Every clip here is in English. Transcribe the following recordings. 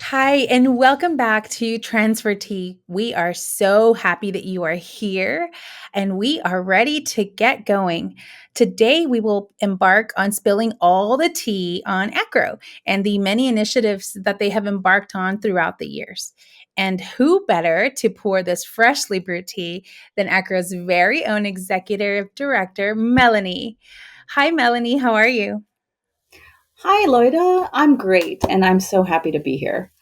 Hi, and welcome back to Transfer Tea. We are so happy that you are here and we are ready to get going. Today, we will embark on spilling all the tea on AACRAO and the many initiatives that they have embarked on throughout the years. And who better to pour this freshly brewed tea than AACRAO's very own executive director, Melanie? Hi, Melanie. How are you? Hi, Loida. I'm great, and I'm so happy to be here.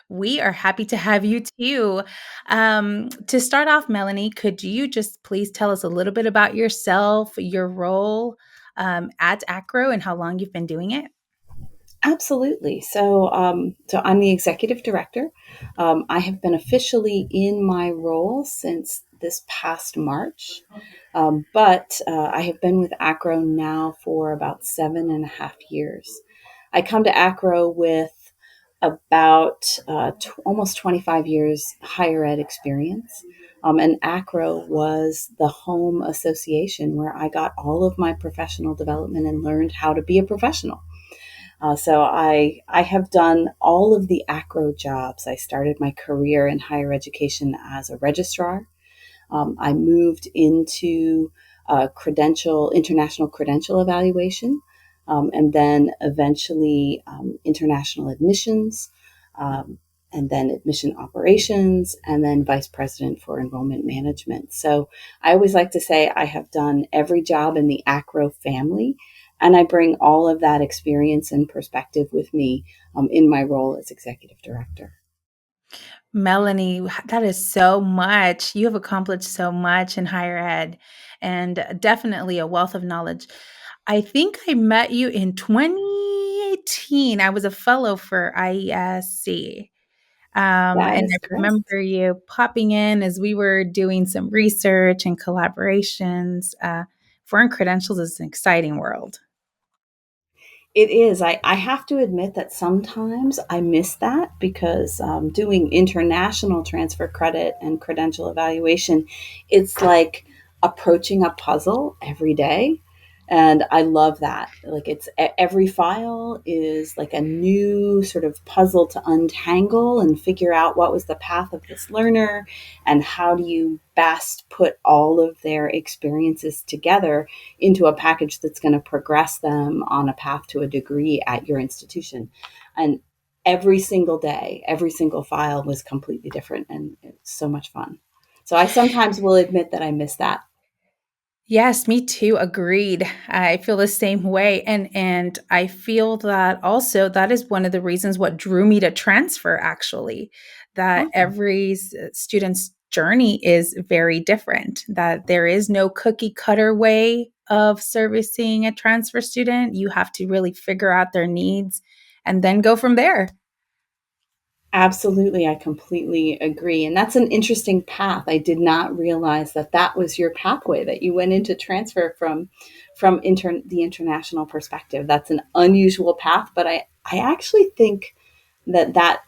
We are happy to have you too. To start off, Melanie, could you just please tell us a little bit about yourself, your role at ACRO, and how long you've been doing it? Absolutely. So I'm the executive director. I have been officially in my role since this past March, but I have been with ACRO now for about 7.5 years. I come to ACRO with about almost 25 years higher ed experience. And ACRO was the home association where I got all of my professional development and learned how to be a professional. So I have done all of the ACRO jobs. I started my career in higher education as a registrar. I moved into international credential evaluation, and then eventually international admissions, um, and then admission operations, and then vice president for enrollment management. So I always like to say I have done every job in the ACRO family, and I bring all of that experience and perspective with me in my role as executive director. Melanie, that is so much. You have accomplished so much in higher ed and definitely a wealth of knowledge. I think I met you in 2018. I was a fellow for IESC. That And is I correct. remember you popping in as we were doing some research and collaborations. Foreign credentials is an exciting world. It is. I have to admit that sometimes I miss that because doing international transfer credit and credential evaluation, it's like approaching a puzzle every day. And I love that. Like every file is like a new sort of puzzle to untangle and figure out what was the path of this learner and how do you best put all of their experiences together into a package that's going to progress them on a path to a degree at your institution. And every single day, every single file was completely different, and it's so much fun. So I sometimes will admit that I miss that. Yes, me too. Agreed. I feel the same way, and I feel that also that is one of the reasons what drew me to transfer. Actually, that Awesome. every student's journey is very different. That there is no cookie cutter way of servicing a transfer student. You have to really figure out their needs and then go from there. Absolutely, I completely agree. And that's an interesting path. I did not realize that that was your pathway, that you went into transfer from the international perspective. That's an unusual path, but I actually think that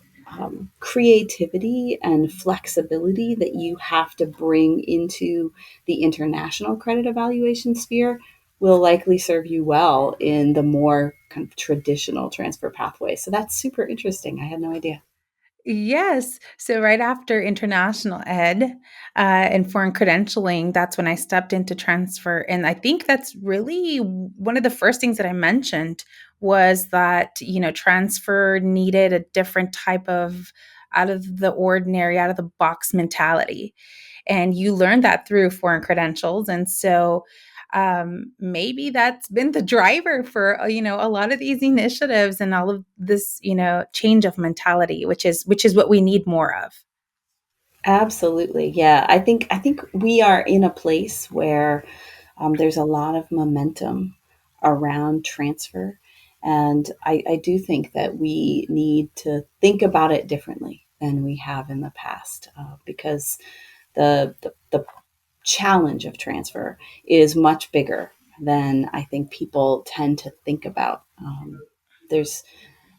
creativity and flexibility that you have to bring into the international credit evaluation sphere will likely serve you well in the more kind of traditional transfer pathway. So that's super interesting. I had no idea. Yes. So right after international ed and foreign credentialing, that's when I stepped into transfer. And I think that's really one of the first things that I mentioned was that, transfer needed a different type of out of the ordinary, out of the box mentality. And you learn that through foreign credentials. And so maybe that's been the driver for a lot of these initiatives and all of this change of mentality, which is what we need more of. Absolutely. Yeah. I think we are in a place where there's a lot of momentum around transfer. And I do think that we need to think about it differently than we have in the past because the challenge of transfer is much bigger than I think people tend to think about. There's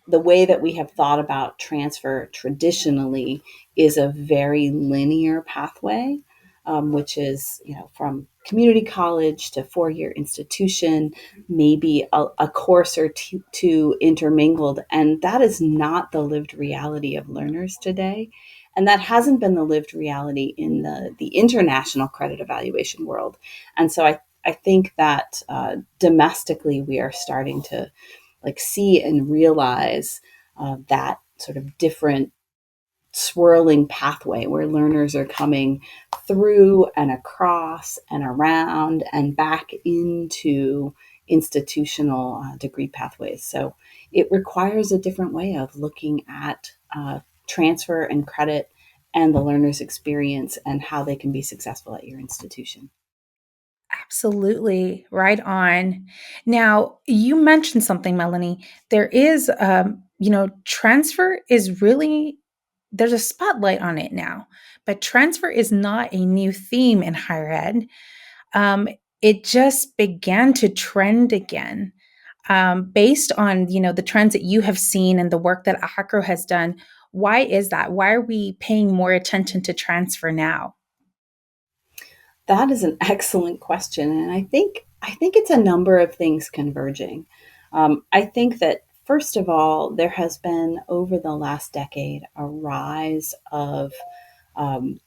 the way that we have thought about transfer traditionally is a very linear pathway. which is, from community college to four-year institution, maybe a course or two intermingled. And that is not the lived reality of learners today. And that hasn't been the lived reality in the international credit evaluation world. And so I think that domestically we are starting to like see and realize that sort of different swirling pathway where learners are coming through and across and around and back into institutional degree pathways. So it requires a different way of looking at transfer and credit and the learner's experience and how they can be successful at your institution. Absolutely. Right on. Now, you mentioned something, Melanie. There is, transfer is really, there's a spotlight on it now, but transfer is not a new theme in higher ed. Um, it just began to trend again. Based on, the trends that you have seen and the work that AACRAO has done, why is that? Why are we paying more attention to transfer now? That is an excellent question, and I think it's a number of things converging. I think that first of all, there has been over the last decade a rise of um,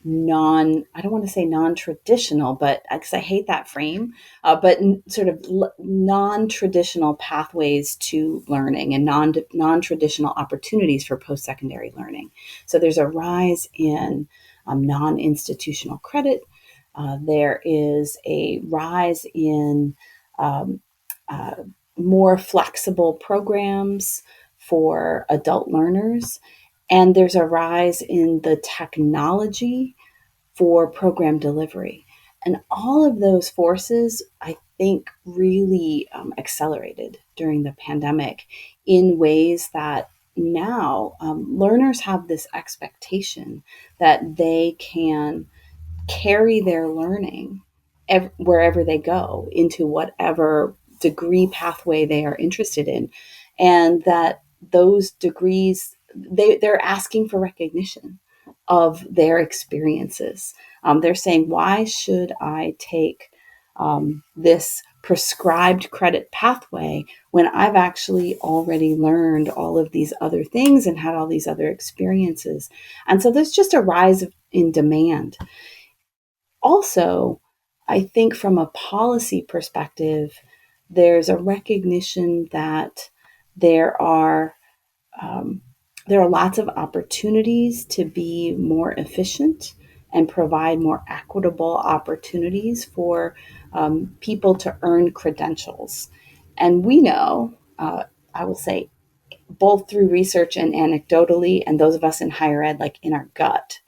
I don't want to say non-traditional, but because I hate that frame, but sort of non-traditional pathways to learning and non-traditional opportunities for post-secondary learning. So there's a rise in non-institutional credit. There is a rise in um, uh, more flexible programs for adult learners. And there's a rise in the technology for program delivery. And all of those forces, I think, really accelerated during the pandemic in ways that now learners have this expectation that they can carry their learning wherever they go into whatever degree pathway they are interested in, and that those degrees they're asking for recognition of their experiences. They're saying, why should I take this prescribed credit pathway when I've actually already learned all of these other things and had all these other experiences? And so there's just a rise in demand. Also, I think from a policy perspective, there's a recognition that there are um, there are lots of opportunities to be more efficient and provide more equitable opportunities for people to earn credentials. And we know, I will say, both through research and anecdotally, and those of us in higher ed, like in our gut,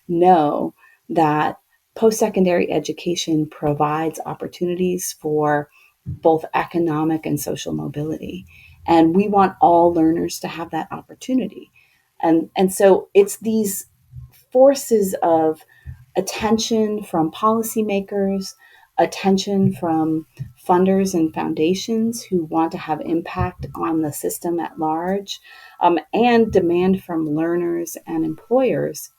know that post secondary education provides opportunities for both economic and social mobility. And we want all learners to have that opportunity. And so it's these forces of attention from policymakers, attention from funders and foundations who want to have impact on the system at large, and demand from learners and employers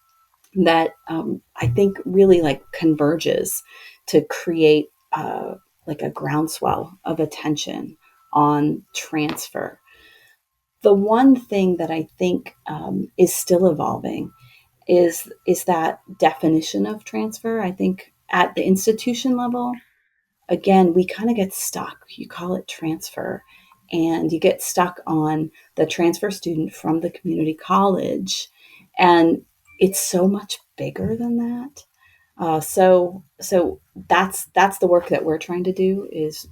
that I think really like converges to create like a groundswell of attention on transfer. The one thing that I think is still evolving is that definition of transfer. I think at the institution level, again, we kind of get stuck. You call it transfer, and you get stuck on the transfer student from the community college. And it's so much bigger than that. So that's the work that we're trying to do is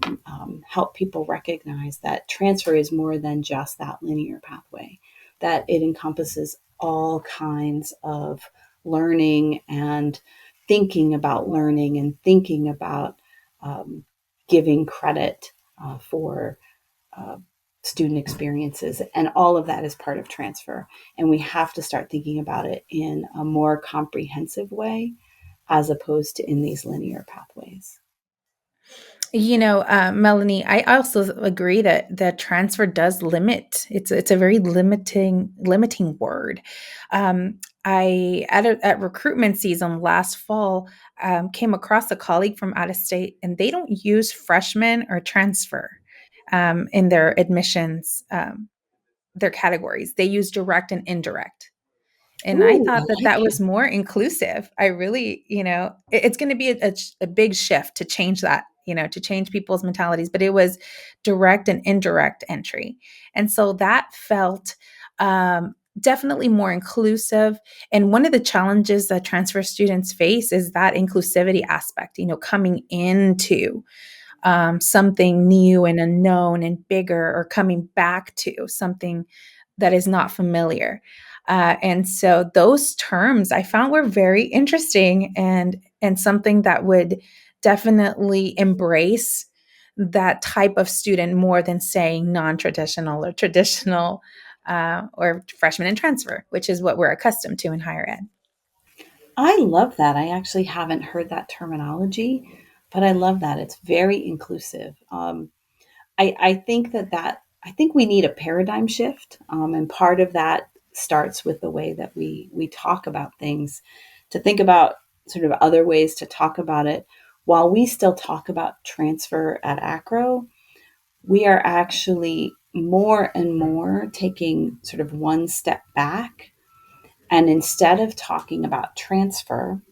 help people recognize that transfer is more than just that linear pathway, that it encompasses all kinds of learning and thinking about learning and thinking about um, giving credit for uh, student experiences. And all of that is part of transfer. And we have to start thinking about it in a more comprehensive way as opposed to in these linear pathways. Melanie, I also agree that transfer does limit. It's a very limiting word. at recruitment season last fall, came across a colleague from out of state, and they don't use freshmen or transfer in their admissions, their categories. They use direct and indirect. And I Ooh, I thought that like that it. was more inclusive. I really, it's going to be a big shift to change that, to change people's mentalities, but it was direct and indirect entry. And so that felt definitely more inclusive. And one of the challenges that transfer students face is that inclusivity aspect, coming into something new and unknown and bigger, or coming back to something that is not familiar. And so those terms I found were very interesting, and something that would definitely embrace that type of student more than saying non-traditional or traditional, or freshman and transfer, which is what we're accustomed to in higher ed. I love that. I actually haven't heard that terminology, but I love that. It's very inclusive. I think I think we need a paradigm shift, and part of that starts with the way that we talk about things, to think about sort of other ways to talk about it. While we still talk about transfer at AACRAO, we are actually more and more taking sort of one step back, and instead of talking about transfer,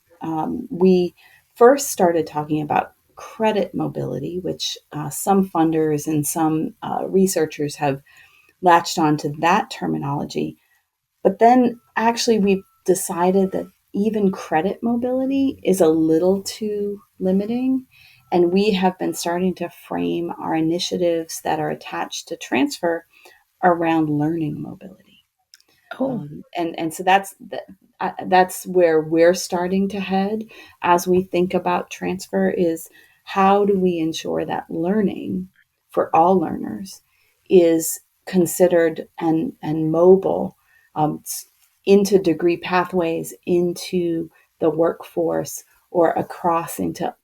we first started talking about credit mobility, which some funders and some researchers have latched onto that terminology. But then actually, we've decided that even credit mobility is a little too limiting. And we have been starting to frame our initiatives that are attached to transfer around learning mobility. Oh, And so that's where we're starting to head as we think about transfer, is how do we ensure that learning for all learners is considered and mobile, um, into degree pathways, into the workforce, or across into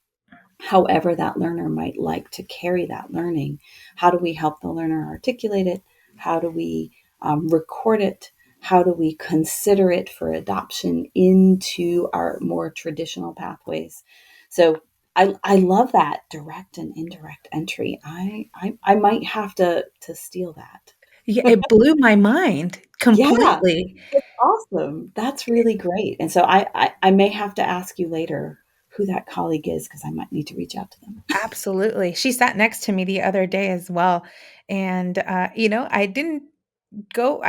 however that learner might like to carry that learning. How do we help the learner articulate it? How do we record it? How do we consider it for adoption into our more traditional pathways? So I love that direct and indirect entry. I might have to steal that. yeah, it blew my mind Yeah, completely. it's awesome. That's really great. And so I may have to ask you later who that colleague is, because I might need to reach out to them. Absolutely. She sat next to me the other day as well. And, I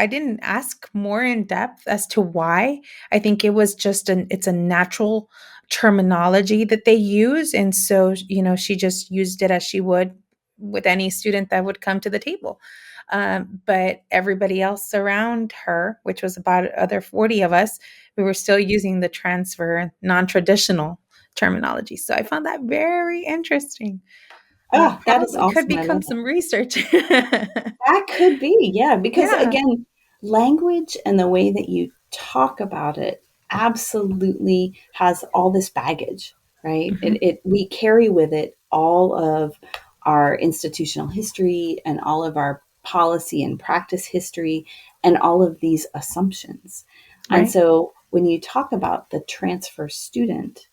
didn't ask more in depth as to why. I think it was just it's a natural terminology that they use. And so, she just used it as she would with any student that would come to the table. But everybody else around her, which was about other 40 of us, we were still using the transfer non-traditional terminology. So I found that very interesting. Ah, that is Probably could awesome. I become love that. some research. That could be, yeah, because Yeah. again, language and the way that you talk about it absolutely has all this baggage, right? Mhm. We carry with it all of our institutional history and all of our policy and practice history and all of these assumptions. And Right. so when you talk about the transfer student,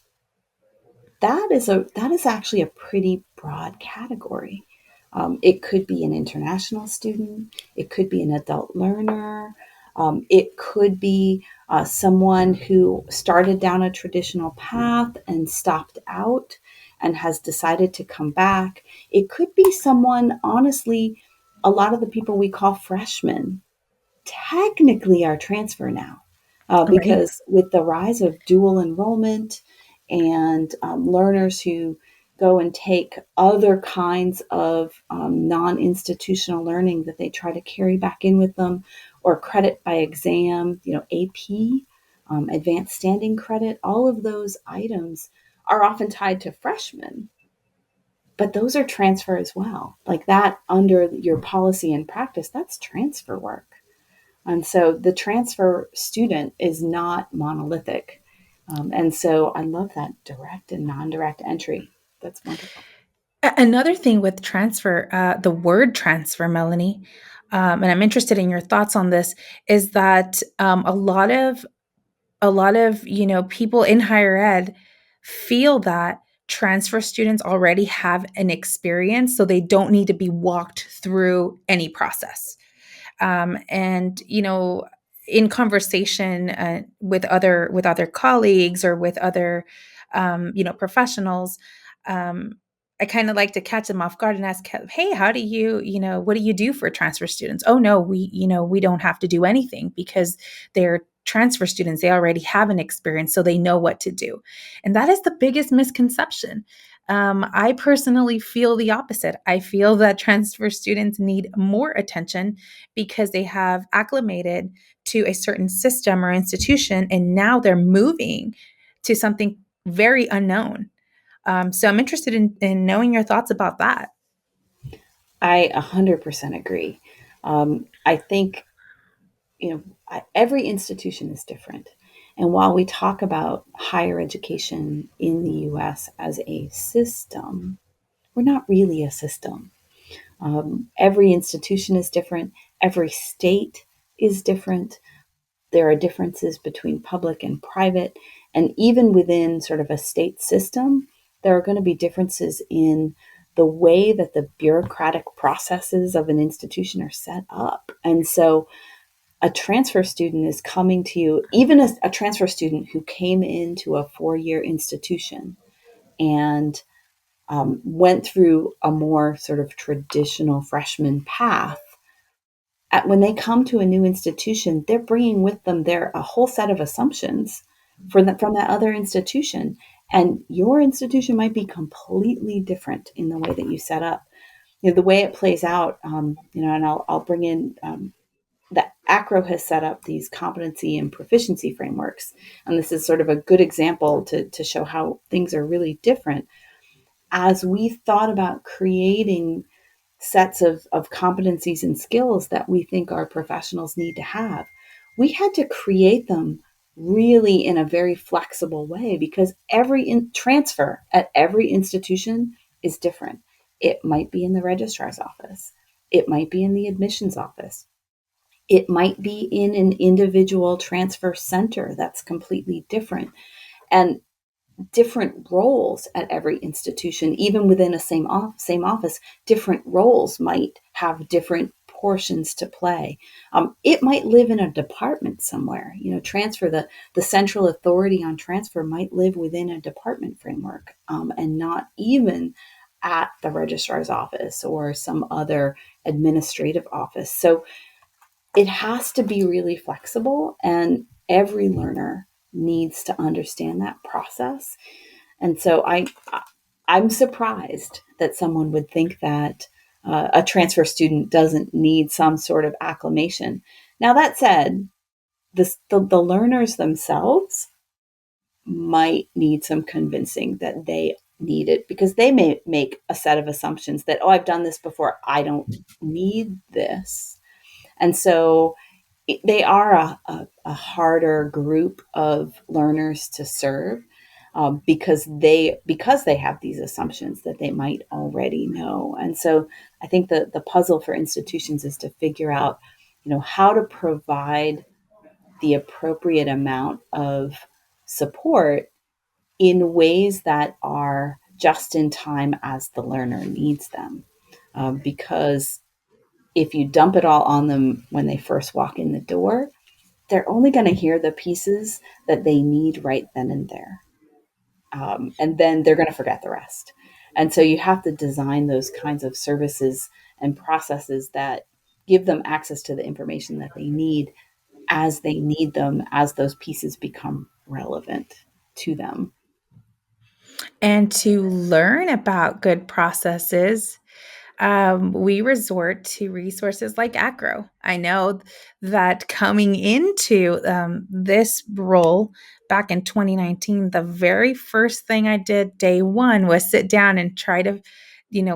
that is actually a pretty broad category. It could be an international student. It could be an adult learner. It could be someone who started down a traditional path and stopped out and has decided to come back. It could be someone, honestly, a lot of the people we call freshmen technically are transfer now, Right. because with the rise of dual enrollment and learners who go and take other kinds of non-institutional learning that they try to carry back in with them, or credit by exam, AP, advanced standing credit, all of those items are often tied to freshmen, but those are transfer as well. Like that, under your policy and practice, that's transfer work. And so the transfer student is not monolithic. And so I love that direct and non direct entry. That's wonderful. Another thing with transfer, the word transfer, Melanie, and I'm interested in your thoughts on this, is that a lot of a lot of, people in higher ed feel that transfer students already have an experience, so they don't need to be walked through any process. And in conversation with other colleagues or with other professionals, um, I kind of like to catch them off guard and ask, hey, how do what do you do for transfer students? Oh no, we don't have to do anything because they're transfer students. They already have an experience, so they know what to do. And that is the biggest misconception. I personally feel the opposite. I feel that transfer students need more attention because they have acclimated to a certain system or institution, and now they're moving to something very unknown. So I'm interested in knowing your thoughts about that. I 100% agree. I think, every institution is different. And while we talk about higher education in the US as a system, we're not really a system. Every institution is different, every state is different. There are differences between public and private. And even within sort of a state system, there are going to be differences in the way that the bureaucratic processes of an institution are set up. And so a transfer student is coming to you, even a transfer student who came into a 4-year institution and went through a more sort of traditional freshman path. When they come to a new institution, they're bringing with them a whole set of assumptions from that other institution. And your institution might be completely different in the way that you set up. The way it plays out, and I'll bring in that AACRAO has set up these competency and proficiency frameworks. And this is sort of a good example to show how things are really different. As we thought about creating sets of competencies and skills that we think our professionals need to have, we had to create them really in a very flexible way because every transfer at every institution is different. It might be in the registrar's office. It might be in the admissions office. It might be in an individual transfer center that's completely different. And different roles at every institution, even within a same office, different roles might have different portions to play. It might live in a department somewhere. Transfer, the central authority on transfer might live within a department framework and not even at the registrar's office or some other administrative office. So it has to be really flexible, and every learner needs to understand that process. And so I'm surprised that someone would think that a transfer student doesn't need some sort of acclimation. Now, that said, the learners themselves might need some convincing that they need it because they may make a set of assumptions that, oh, I've done this before, I don't need this. And so they are a harder group of learners to serve because they have these assumptions that they might already know. And so I think the puzzle for institutions is to figure out, how to provide the appropriate amount of support in ways that are just in time as the learner needs them. Because if you dump it all on them when they first walk in the door, they're only going to hear the pieces that they need right then and there. And then they're going to forget the rest. And so you have to design those kinds of services and processes that give them access to the information that they need them, as those pieces become relevant to them. And to learn about good processes, we resort to resources like AACRAO. I know that coming into this role back in 2019, the very first thing I did day one was sit down and try to,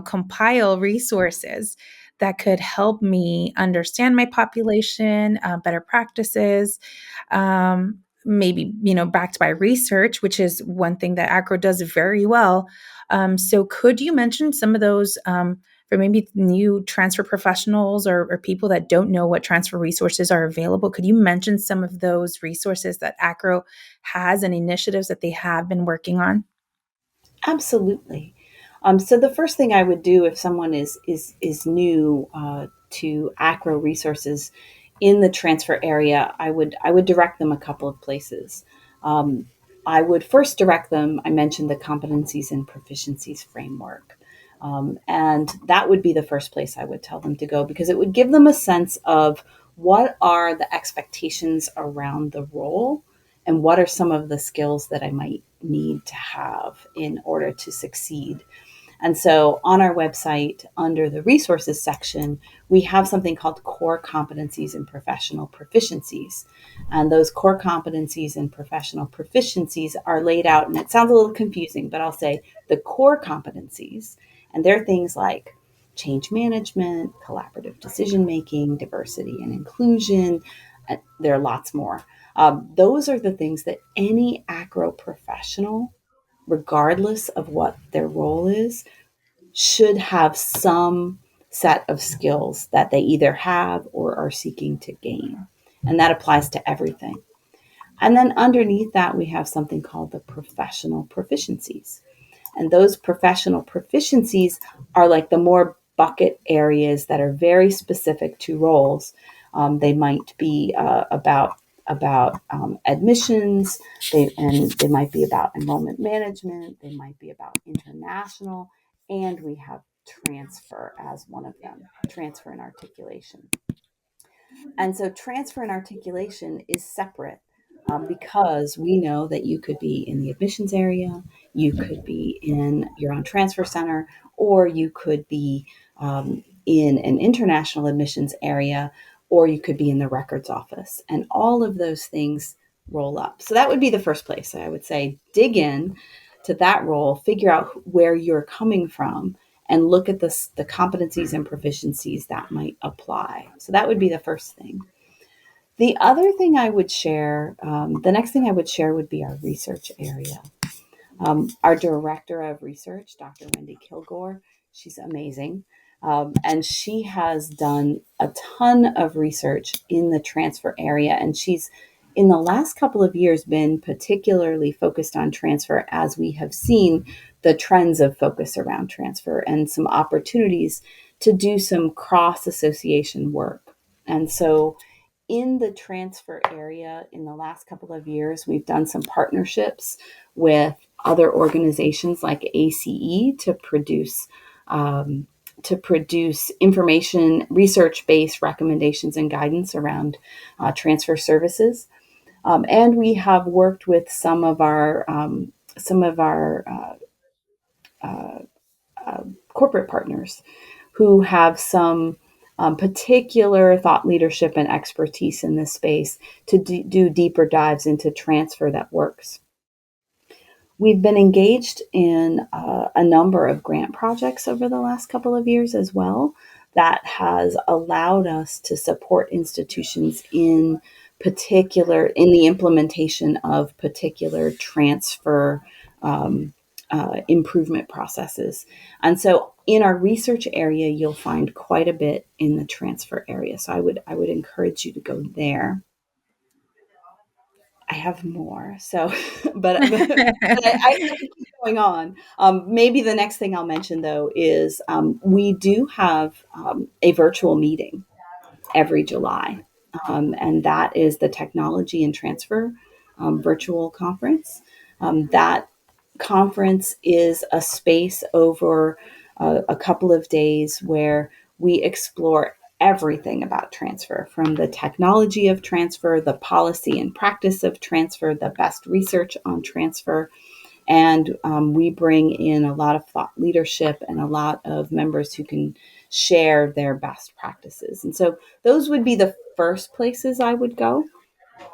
compile resources that could help me understand my population, better practices, maybe, backed by research, which is one thing that AACRAO does very well. So could you mention some of those for maybe new transfer professionals or people that don't know what transfer resources are available? Could you mention some of those resources that AACRAO has and initiatives that they have been working on? Absolutely. So the first thing I would do if someone is new to ACRO resources in the transfer area, I would direct them a couple of places. Um, I would first direct them. I mentioned the competencies and proficiencies framework, and that would be the first place I would tell them to go because it would give them a sense of what are the expectations around the role and what are some of the skills that I might need to have in order to succeed. And so on our website, under the resources section, we have something called core competencies and professional proficiencies. And those core competencies and professional proficiencies are laid out, and it sounds a little confusing, but I'll say the core competencies, and they're things like change management, collaborative decision making, diversity and inclusion. There are lots more. Those are the things that any ACRO professional, regardless of what their role is, should have some set of skills that they either have or are seeking to gain. And that applies to everything. And then underneath that, we have something called the professional proficiencies. And those professional proficiencies are like the more bucket areas that are very specific to roles. They might be about admissions, and they might be about enrollment management. They might be about international, and we have transfer as one of them, transfer and articulation. And so transfer and articulation is separate because we know that you could be in the admissions area, you could be in your own transfer center, or you could be in an international admissions area, or you could be in the records office. And all of those things roll up. So that would be the first place I would say dig in to that role, figure out where you're coming from, and look at the competencies and proficiencies that might apply. So that would be the first thing. The other thing I would share, the next thing I would share would be our research area. Our director of research, Dr. Wendy Kilgore, she's amazing. And she has done a ton of research in the transfer area. And she's, in the last couple of years, been particularly focused on transfer as we have seen the trends of focus around transfer and some opportunities to do some cross association work. And so in the transfer area in the last couple of years, we've done some partnerships with other organizations like ACE to produce information, research-based recommendations and guidance around transfer services. And we have worked with some of our corporate partners who have some particular thought leadership and expertise in this space to do deeper dives into transfer that works. We've been engaged in a number of grant projects over the last couple of years as well that has allowed us to support institutions in the implementation of particular transfer improvement processes. And so in our research area, you'll find quite a bit in the transfer area. So I would encourage you to go there. I have more. So, but I could keep going on. Maybe the next thing I'll mention though is we do have a virtual meeting every July, and that is the Technology and Transfer virtual conference. That conference is a space over a couple of days where we explore everything about transfer, from the technology of transfer, the policy and practice of transfer, the best research on transfer. And we bring in a lot of thought leadership and a lot of members who can share their best practices. And so those would be the first places I would go.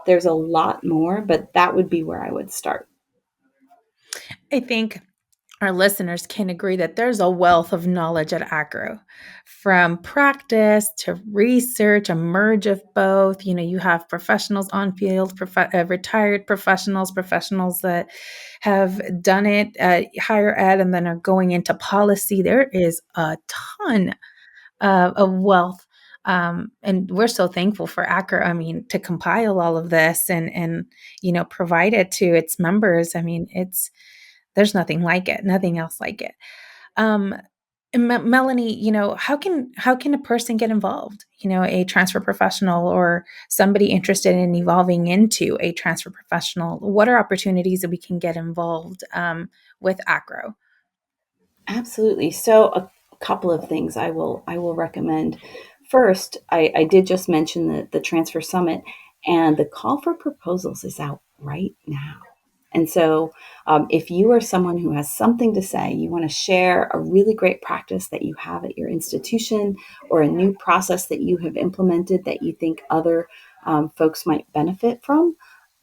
There's a lot more, but that would be where I would start. I think our listeners can agree that there's a wealth of knowledge at AACRAO, from practice to research, a merge of both. You have professionals on field, retired professionals, professionals that have done it at higher ed and then are going into policy. There is a ton of wealth. And we're so thankful for ACRA. I mean, to compile all of this and provide it to its members. I mean, there's nothing like it, nothing else like it. Um, Melanie, how can a person get involved? A transfer professional or somebody interested in evolving into a transfer professional. What are opportunities that we can get involved with ACRO? Absolutely. So a couple of things I will recommend. First, I did just mention the Transfer Summit, and the call for proposals is out right now. And so, if you are someone who has something to say, you want to share a really great practice that you have at your institution or a new process that you have implemented that you think other folks might benefit from,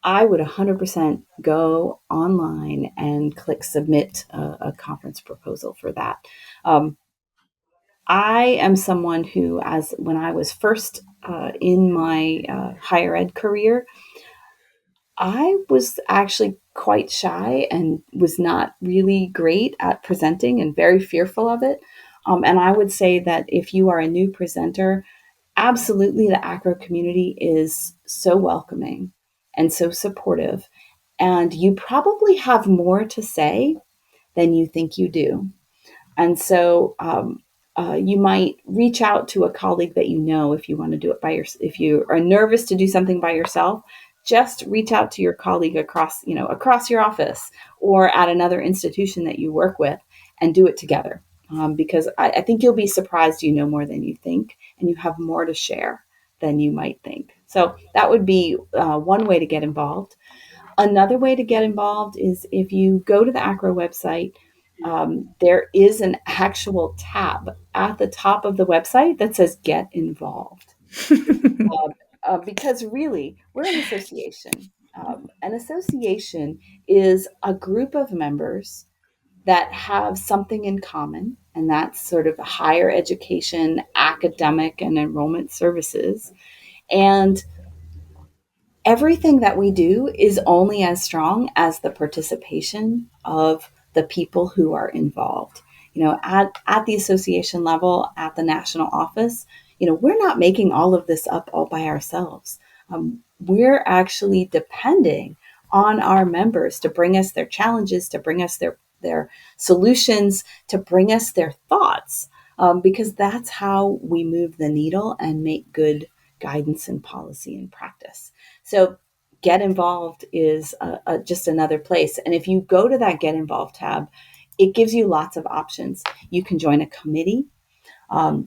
I would 100% go online and click submit a conference proposal for that. Um, I am someone who, as when I was first in my higher ed career, I was actually quite shy and was not really great at presenting and very fearful of it. And I would say that if you are a new presenter, absolutely the ACRO community is so welcoming and so supportive. And you probably have more to say than you think you do. And so you might reach out to a colleague that you know if you want to do it by yourself. If you are nervous to do something by yourself, just reach out to your colleague across your office or at another institution that you work with and do it together. Because I think you'll be surprised you know more than you think and you have more to share than you might think. So that would be one way to get involved. Another way to get involved is if you go to the ACRO website, there is an actual tab at the top of the website that says Get Involved. Because really, we're an association. An association is a group of members that have something in common, and that's sort of higher education, academic, and enrollment services. And everything that we do is only as strong as the participation of the people who are involved. At the association level, at the national office, we're not making all of this up all by ourselves. We're actually depending on our members to bring us their challenges, to bring us their solutions, to bring us their thoughts, because that's how we move the needle and make good guidance and policy and practice. So Get Involved is just another place. And if you go to that Get Involved tab, it gives you lots of options. You can join a committee.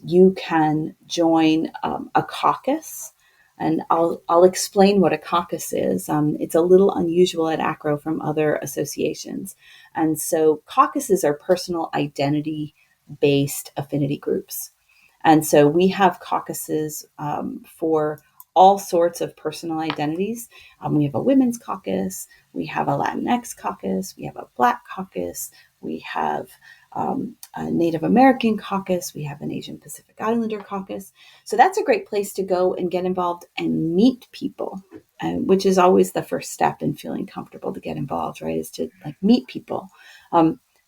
You can join a caucus. And I'll explain what a caucus is. It's a little unusual at ACRO from other associations. And so caucuses are personal identity-based affinity groups. And so we have caucuses for all sorts of personal identities. We have a women's caucus, we have a Latinx caucus, we have a Black caucus, we have a Native American caucus, we have an Asian Pacific Islander caucus. So that's a great place to go and get involved and meet people, which is always the first step in feeling comfortable to get involved, right? Is to meet people.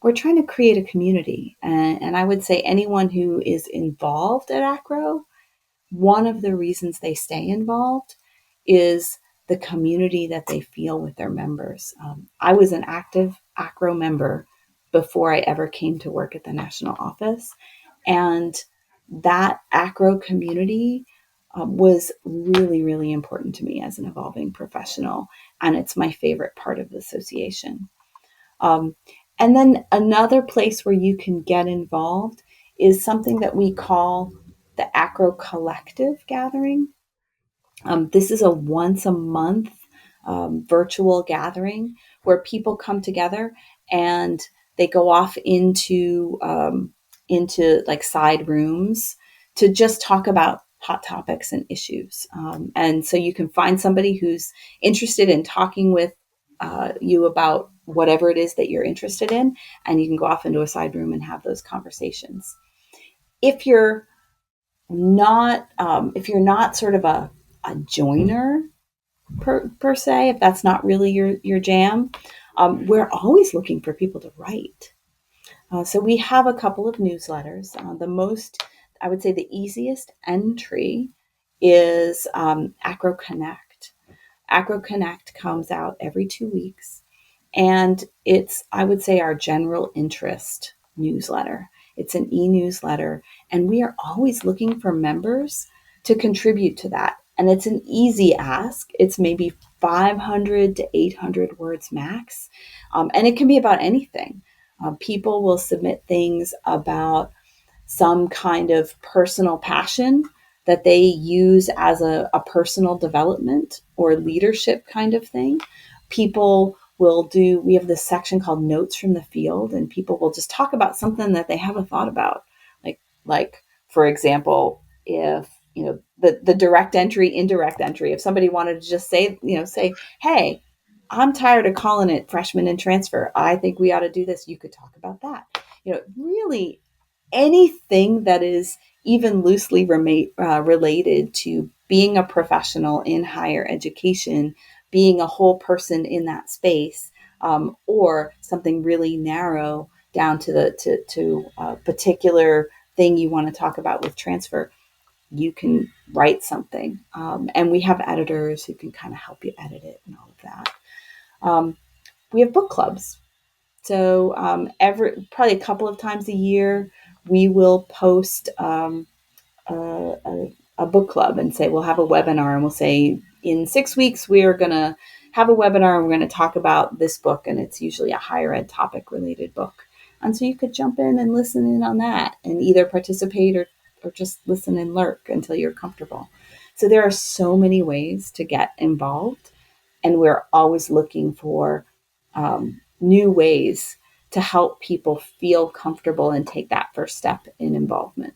We're trying to create a community. And I would say anyone who is involved at ACRO, one of the reasons they stay involved is the community that they feel with their members. I was an active ACRO member before I ever came to work at the national office. And that ACRO community was really, really important to me as an evolving professional. And it's my favorite part of the association. And then another place where you can get involved is something that we call the ACRO Collective Gathering. This is a once a month virtual gathering where people come together and they go off into like side rooms to just talk about hot topics and issues. And so you can find somebody who's interested in talking with you about whatever it is that you're interested in, and you can go off into a side room and have those conversations. If you're not sort of a joiner per se, if that's not really your jam, we're always looking for people to write. So we have a couple of newsletters. The most, I would say, the easiest entry is AACRAO Connect. AACRAO Connect comes out every 2 weeks, and it's, I would say, our general interest newsletter. It's an e-newsletter, and we are always looking for members to contribute to that. And it's an easy ask. It's maybe 500 to 800 words max. And it can be about anything. People will submit things about some kind of personal passion that they use as a personal development or leadership kind of thing. People will do, we have this section called Notes from the Field, and people will just talk about something that they haven't thought about. Like for example, if, the direct entry, indirect entry, if somebody wanted to just say, hey, I'm tired of calling it freshman and transfer. I think we ought to do this. You could talk about that. Really anything that is even loosely related to being a professional in higher education, being a whole person in that space, or something really narrow down to a particular thing you want to talk about with transfer, you can write something. And we have editors who can kind of help you edit it and all of that. We have book clubs. So probably a couple of times a year, we will post a book club and say we'll have a webinar, and we'll say in 6 weeks we are going to have a webinar and we're going to talk about this book, and it's usually a higher ed topic related book. And so you could jump in and listen in on that and either participate or just listen and lurk until you're comfortable. So there are so many ways to get involved, and we're always looking for new ways to help people feel comfortable and take that first step in involvement.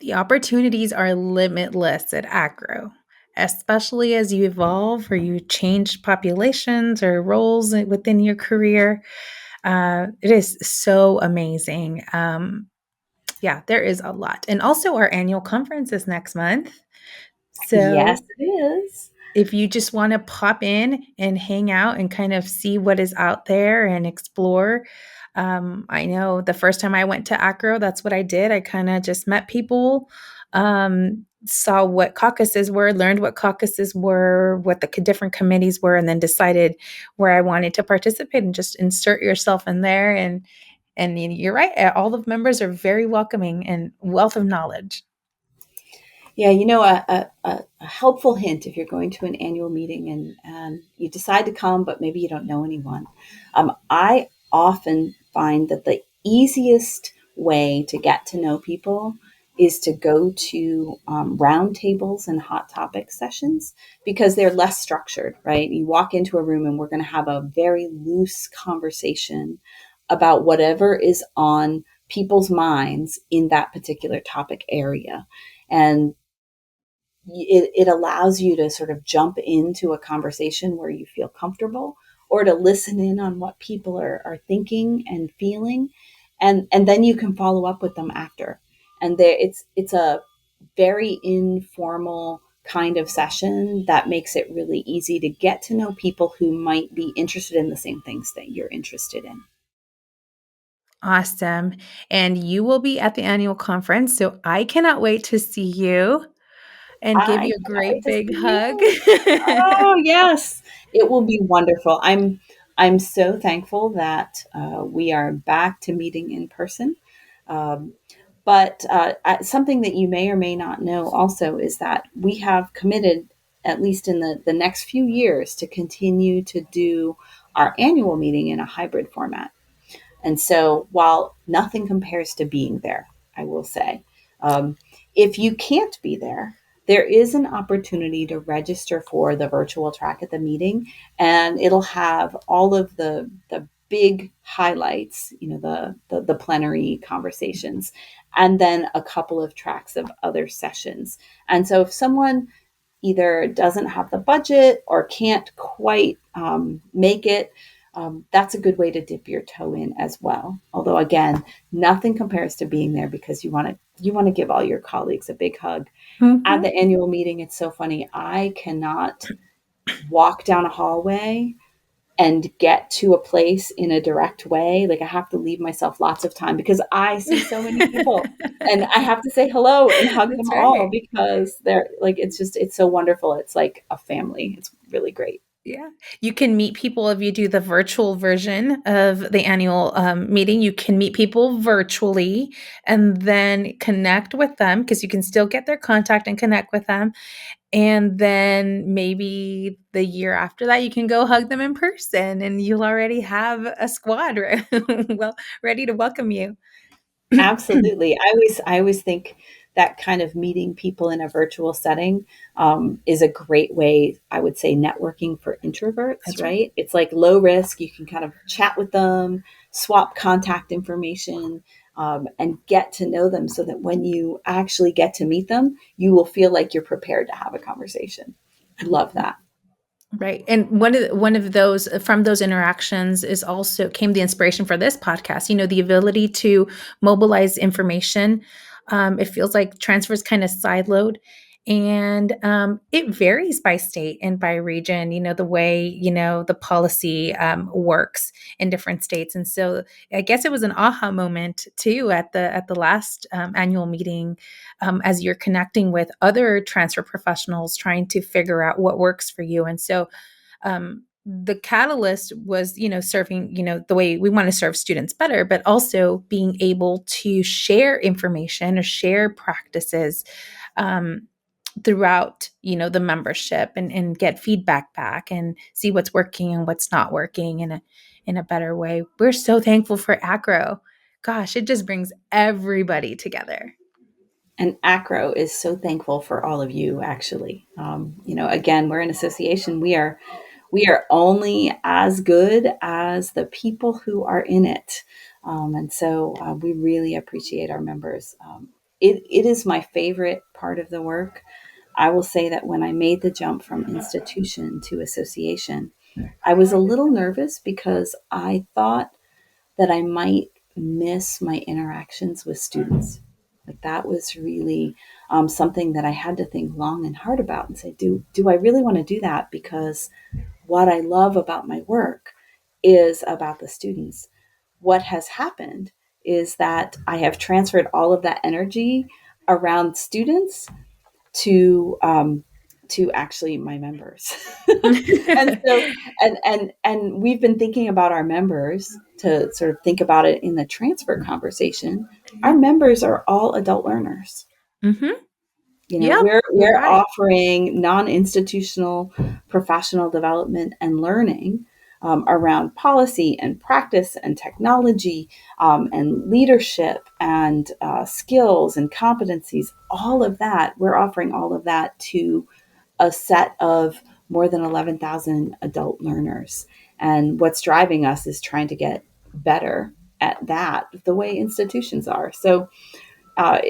The opportunities are limitless at AACRAO, especially as you evolve or you change populations or roles within your career. It is so amazing. Yeah, there is a lot. And also, our annual conference is next month. Yes, So it is. if you just want to pop in and hang out and kind of see what is out there and explore, I know the first time I went to AACRAO, that's what I did. I kind of just met people, saw what caucuses were, learned what caucuses were, what the different committees were, and then decided where I wanted to participate and just insert yourself in there. And you're right, all the members are very welcoming and wealth of knowledge. Yeah, a helpful hint if you're going to an annual meeting and you decide to come, but maybe you don't know anyone. I often find that the easiest way to get to know people is to go to roundtables and hot topic sessions, because they're less structured, right? You walk into a room and we're going to have a very loose conversation about whatever is on people's minds in that particular topic area. And it allows you to sort of jump into a conversation where you feel comfortable, or to listen in on what people are thinking and feeling. And then you can follow up with them after. And it's a very informal kind of session that makes it really easy to get to know people who might be interested in the same things that you're interested in. Awesome. And you will be at the annual conference. So I cannot wait to see you and give I you a cannot wait great to big see hug. you. Oh yes, it will be wonderful. I'm so thankful that we are back to meeting in person. Um, but something that you may or may not know also is that we have committed, at least in the next few years, to continue to do our annual meeting in a hybrid format. And so, while nothing compares to being there, I will say, um, if you can't be there, there is an opportunity to register for the virtual track at the meeting, and it'll have all of the big highlights, the plenary conversations, and then a couple of tracks of other sessions. And so, if someone either doesn't have the budget or can't quite make it, that's a good way to dip your toe in as well. Although again, nothing compares to being there because you want to give all your colleagues a big hug. At Mhm. the annual meeting, it's so funny. I cannot walk down a hallway and get to a place in a direct way. Like I have to leave myself lots of time because I see so many people and I have to say hello and hug them That's all right. because they're like, it's so wonderful. It's like a family. It's really great. Yeah. You can meet people if you do the virtual version of the annual meeting. You can meet people virtually and then connect with them because you can still get their contact and connect with them. And then maybe the year after that, you can go hug them in person and you'll already have a squad well ready to welcome you. Absolutely. I always think that kind of meeting people in a virtual setting is a great way, I would say, networking for introverts, That's right. right? It's like low risk. You can kind of chat with them, swap contact information, and get to know them so that when you actually get to meet them, you will feel like you're prepared to have a conversation. I love that. Right. And one of those from those interactions is also came the inspiration for this podcast, the ability to mobilize information. It feels like transfer is kind of siloed and it varies by state and by region, the way, the policy works in different states. And so I guess it was an aha moment too at the last annual meeting as you're connecting with other transfer professionals trying to figure out what works for you. And so the catalyst was, serving, the way we want to serve students better, but also being able to share information or share practices um, throughout, the membership and get feedback back and see what's working and what's not working in a better way. We're so thankful for AACRAO. Gosh, it just brings everybody together. And AACRAO is so thankful for all of you, actually. Again, we're an association. We are only as good as the people who are in it. And so we really appreciate our members. It is my favorite part of the work. I will say that when I made the jump from institution to association, I was a little nervous because I thought that I might miss my interactions with students. Like that was really something that I had to think long and hard about and say, do I really want to do that? Because what I love about my work is about the students. What has happened is that I have transferred all of that energy around students to actually my members. And so and we've been thinking about our members to sort of think about it in the transfer conversation. Our Yeah. members are all adult learners. Mm-hmm. You know, Yep. You're we're right. offering non-institutional professional development and learning around policy and practice and technology and leadership and skills and competencies. All of that, we're offering all of that to a set of more than 11,000 adult learners. And what's driving us is trying to get better at that the way institutions are. So uh,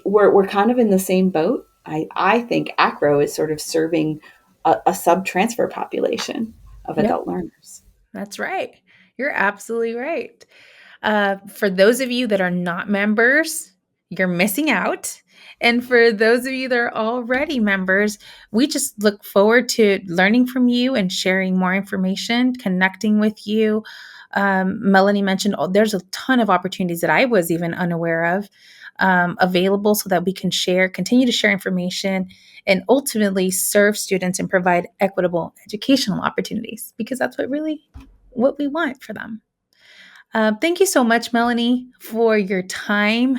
we're kind of in the same boat. I think AACRAO is sort of serving a sub transfer population of Yep. adult learners. That's right. You're absolutely right. For those of you that are not members, you're missing out. And for those of you that are already members, we just look forward to learning from you and sharing more information, connecting with you. Melanie mentioned there's a ton of opportunities that I was even unaware of available so that we can continue to share information, and ultimately serve students and provide equitable educational opportunities because that's what we want for them. Thank you so much, Melanie, for your time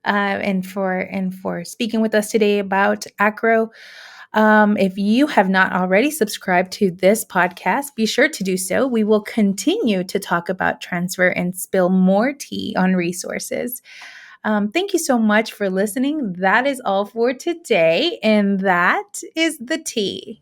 and for speaking with us today about AACRAO. If you have not already subscribed to this podcast, be sure to do so. We will continue to talk about transfer and spill more tea on resources. Thank you so much for listening. That is all for today, and that is the tea.